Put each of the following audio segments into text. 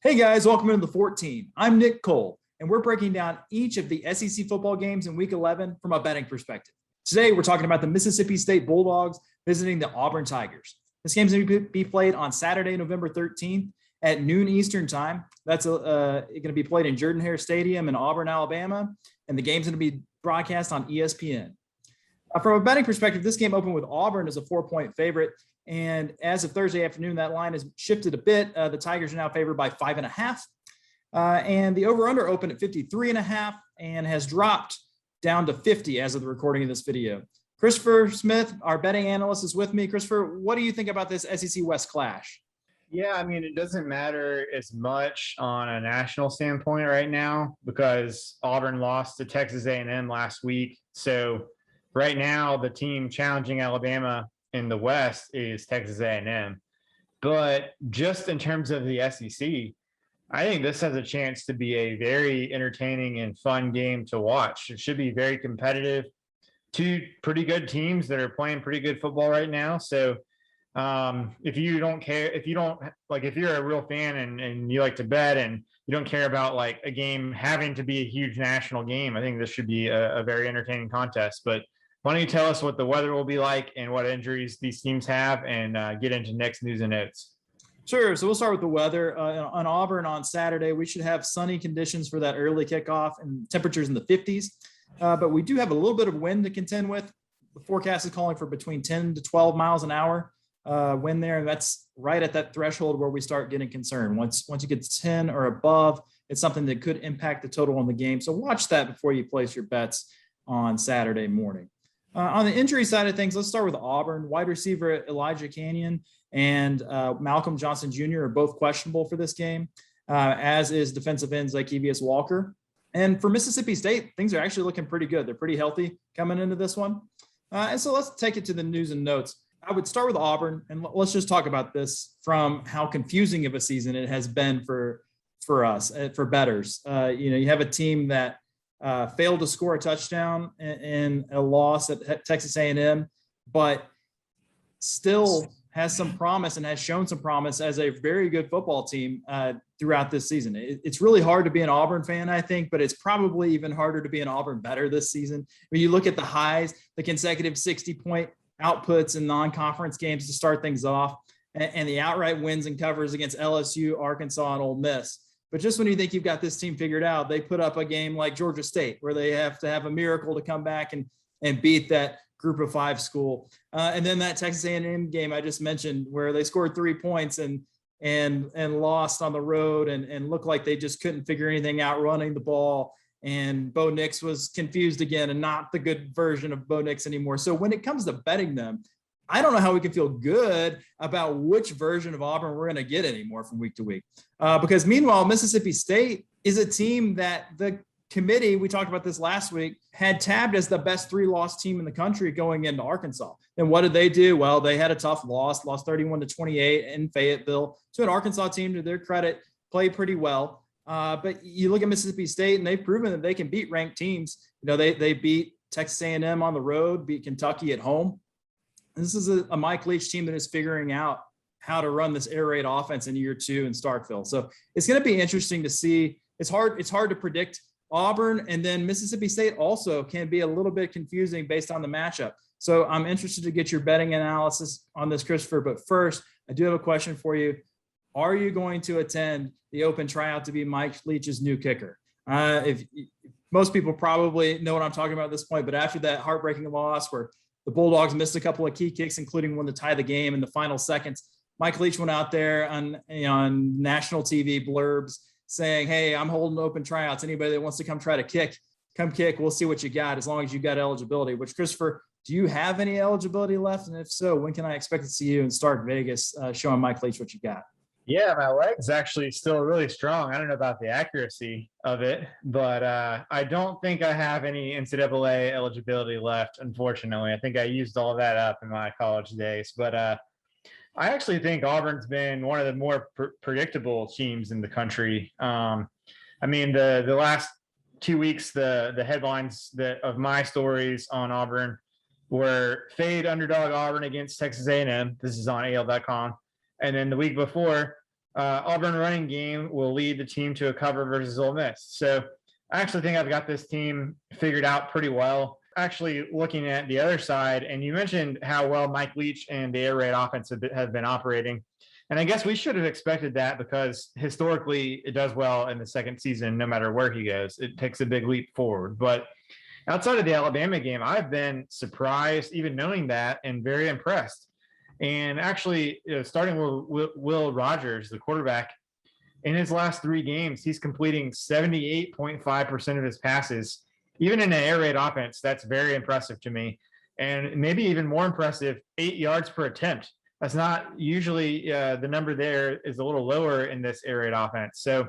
Hey guys, welcome into the 14. I'm Nick Cole, and we're breaking down each of the SEC football games in Week 11 from a betting perspective. Today, we're talking about the Mississippi State Bulldogs visiting the Auburn Tigers. This game's going to be played on Saturday, November 13th at noon Eastern time. That's going to be played in Jordan-Hare Stadium in Auburn, Alabama, and the game's going to be broadcast on ESPN. From a betting perspective, this game opened with Auburn as a 4-point favorite. And as of Thursday afternoon, that line has shifted a bit. The Tigers are now favored by 5.5. And the over-under opened at 53.5 and has dropped down to 50 as of the recording of this video. Christopher Smith, our betting analyst, is with me. Christopher, what do you think about this SEC West clash? Yeah, I mean, it doesn't matter as much on a national standpoint right now because Auburn lost to Texas A&M last week. So right now, the team challenging Alabama in the West is Texas A&M. But just in terms of the SEC, I think this has a chance to be a very entertaining and fun game to watch. It should be very competitive. Two pretty good teams that are playing pretty good football right now. So if you're a real fan and you like to bet and you don't care about like a game having to be a huge national game, I think this should be a very entertaining contest. But why don't you tell us what the weather will be like and what injuries these teams have and get into next news and notes? Sure. So we'll start with the weather. On Auburn on Saturday, we should have sunny conditions for that early kickoff and temperatures in the 50s. But we do have a little bit of wind to contend with. The forecast is calling for between 10 to 12 miles an hour wind there. And that's right at that threshold where we start getting concerned. Once you get to 10 or above, it's something that could impact the total on the game. So watch that before you place your bets on Saturday morning. On the injury side of things, let's start with Auburn. Wide receiver Elijah Canyon and Malcolm Johnson Jr. are both questionable for this game, as is defensive ends like Zykevious Walker. And for Mississippi State, things are actually looking pretty good. They're pretty healthy coming into this one. And so let's take it to the news and notes. I would start with Auburn, and let's just talk about this from how confusing of a season it has been for us, for bettors. You have a team that failed to score a touchdown in a loss at Texas A&M, but still has some promise and has shown some promise as a very good football team throughout this season. It's really hard to be an Auburn fan, I think, but it's probably even harder to be an Auburn bettor this season. When you look at the highs, the consecutive 60-point outputs in non-conference games to start things off, and the outright wins and covers against LSU, Arkansas, and Ole Miss. But just when you think you've got this team figured out, they put up a game like Georgia State where they have to have a miracle to come back and beat that Group of 5 school. And then that Texas A&M game I just mentioned where they scored 3 points and lost on the road and looked like they just couldn't figure anything out running the ball. And Bo Nix was confused again and not the good version of Bo Nix anymore. So when it comes to betting them, I don't know how we can feel good about which version of Auburn we're going to get anymore from week to week. Because meanwhile, Mississippi State is a team that the committee, we talked about this last week, had tabbed as the best 3-loss team in the country going into Arkansas. And what did they do? Well, they had a tough loss 31-28 in Fayetteville to an Arkansas team, to their credit, played pretty well. But you look at Mississippi State, and they've proven that they can beat ranked teams. They beat Texas A&M on the road, beat Kentucky at home. This is a Mike Leach team that is figuring out how to run this air raid offense in year 2 in Starkville. So it's going to be interesting to see. It's hard to predict. Auburn and then Mississippi State also can be a little bit confusing based on the matchup. So I'm interested to get your betting analysis on this, Christopher. But first, I do have a question for you. Are you going to attend the open tryout to be Mike Leach's new kicker? If most people probably know what I'm talking about at this point, but after that heartbreaking loss where the Bulldogs missed a couple of key kicks, including one to tie the game in the final seconds, Mike Leach went out there on national TV blurbs saying, hey, I'm holding open tryouts. Anybody that wants to come try to kick, come kick. We'll see what you got as long as you got eligibility. Which, Christopher, do you have any eligibility left? And if so, when can I expect to see you in Stark Vegas showing Mike Leach what you got? Yeah, my leg's actually still really strong. I don't know about the accuracy of it, but I don't think I have any NCAA eligibility left, unfortunately. I think I used all that up in my college days. But I actually think Auburn's been one of the more predictable teams in the country. I mean, the last 2 weeks, the headlines of my stories on Auburn were fade underdog Auburn against Texas A&M. This is on AL.com. And then the week before, Auburn running game will lead the team to a cover versus Ole Miss. So I actually think I've got this team figured out pretty well. Actually, looking at the other side, and you mentioned how well Mike Leach and the air raid offense have been operating. And I guess we should have expected that because historically it does well in the second season, no matter where he goes. It takes a big leap forward. But outside of the Alabama game, I've been surprised, even knowing that, and very impressed. And actually, starting with Will Rogers, the quarterback, in his last 3 games, he's completing 78.5% of his passes. Even in an air raid offense, that's very impressive to me. And maybe even more impressive, 8 yards per attempt. That's not usually the number there is a little lower in this air raid offense. So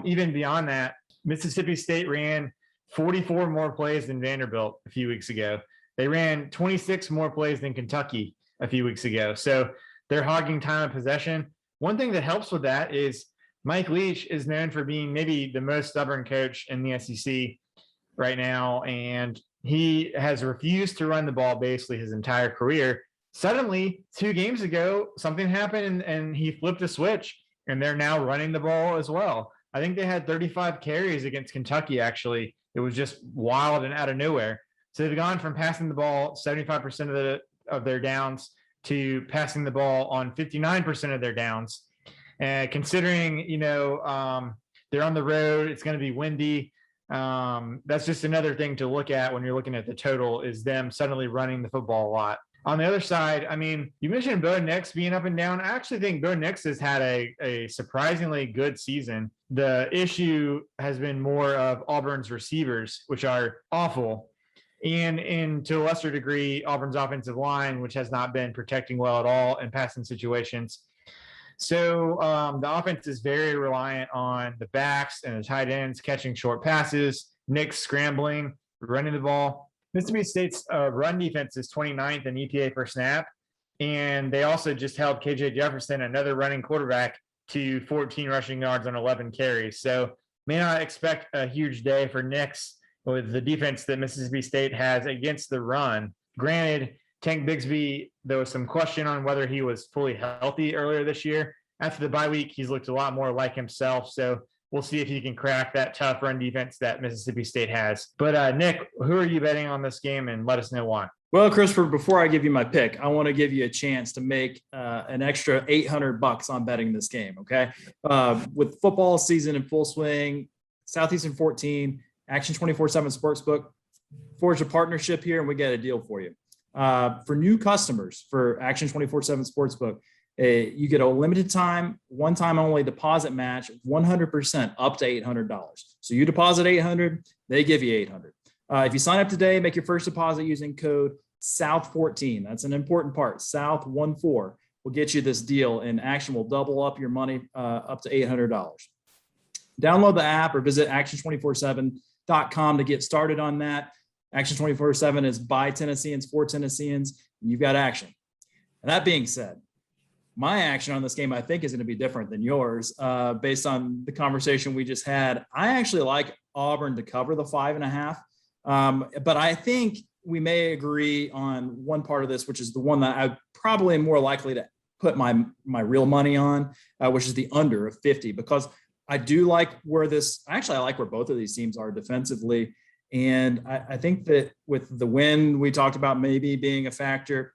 even beyond that, Mississippi State ran 44 more plays than Vanderbilt a few weeks ago. They ran 26 more plays than Kentucky a few weeks ago. So they're hogging time of possession. One thing that helps with that is Mike Leach is known for being maybe the most stubborn coach in the SEC right now, and he has refused to run the ball basically his entire career. Suddenly, 2 games ago, something happened and he flipped a switch, and they're now running the ball as well. I think they had 35 carries against Kentucky, actually. It was just wild and out of nowhere. So they've gone from passing the ball 75% of their downs to passing the ball on 59% of their downs. And considering, they're on the road, it's going to be windy. That's just another thing to look at when you're looking at the total, is them suddenly running the football a lot. On the other side, I mean, you mentioned Bo Nix being up and down. I actually think Bo Nix has had a surprisingly good season. The issue has been more of Auburn's receivers, which are awful. And to a lesser degree, Auburn's offensive line, which has not been protecting well at all in passing situations. So the offense is very reliant on the backs and the tight ends catching short passes, Nix scrambling, running the ball. Mississippi State's run defense is 29th in EPA per snap. And they also just held KJ Jefferson, another running quarterback, to 14 rushing yards on 11 carries. So may not expect a huge day for Nix with the defense that Mississippi State has against the run. Granted, Tank Bigsby, there was some question on whether he was fully healthy earlier this year. After the bye week, he's looked a lot more like himself. So we'll see if he can crack that tough run defense that Mississippi State has. But Nick, who are you betting on this game, and let us know why? Well, Christopher, before I give you my pick, I want to give you a chance to make an extra $800 on betting this game. Okay. With football season in full swing, Southeastern 14, Action 24/7 Sportsbook forged a partnership here, and we got a deal for you. For new customers for Action 24/7 Sportsbook, you get a limited time, one time only deposit match, 100% up to $800. So you deposit $800, they give you $800. If you sign up today, make your first deposit using code SOUTH14. That's an important part. SOUTH14 will get you this deal, and Action will double up your money up to $800. Download the app or visit action247.com to get started on that. Action 24/7 is by Tennesseans for Tennesseans, and you've got action. And that being said, my action on this game, I think, is going to be different than yours based on the conversation we just had. I actually like Auburn to cover the 5.5. But I think we may agree on one part of this, which is the one that I probably am more likely to put my real money on, which is the under of 50, because I do like where I like where both of these teams are defensively. And I think that with the win we talked about maybe being a factor,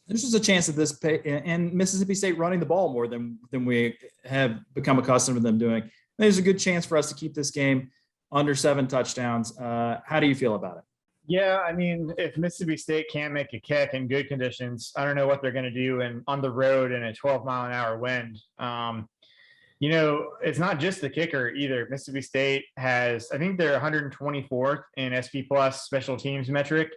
there's just a chance that this and Mississippi State running the ball more than we have become accustomed to them doing. There's a good chance for us to keep this game under 7 touchdowns. How do you feel about it? Yeah, I mean, if Mississippi State can't make a kick in good conditions, I don't know what they're going to do on the road in a 12-mile-an-hour wind. It's not just the kicker either. Mississippi State has, I think they're 124th in SP Plus special teams metric,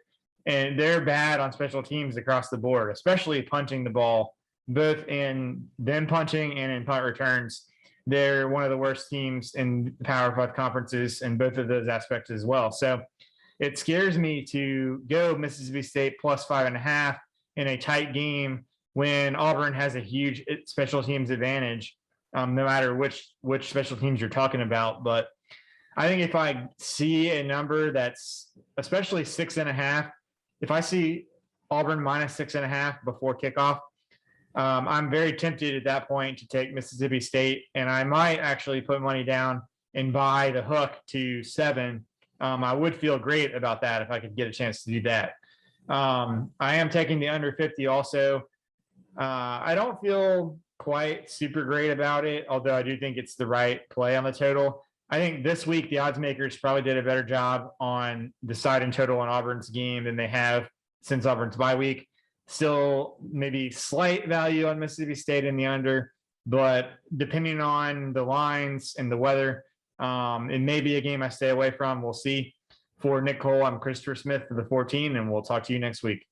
and they're bad on special teams across the board, especially punting the ball, both in them punting and in punt returns. They're one of the worst teams in Power 5 conferences in both of those aspects as well. So it scares me to go Mississippi State plus 5.5 in a tight game when Auburn has a huge special teams advantage, no matter which special teams you're talking about. But I think if I see a number that's especially 6.5, if I see Auburn minus 6.5 before kickoff, I'm very tempted at that point to take Mississippi State, and I might actually put money down and buy the hook to 7. I would feel great about that if I could get a chance to do that. I am taking the under 50 also. I don't feel quite super great about it, although I do think it's the right play on the total. I think this week the odds makers probably did a better job on deciding total on Auburn's game than they have since Auburn's bye week. Still maybe slight value on Mississippi State in the under, but depending on the lines and the weather, it may be a game I stay away from. We'll see. For Nick Cole, I'm Christopher Smith for the 14, and we'll talk to you next week.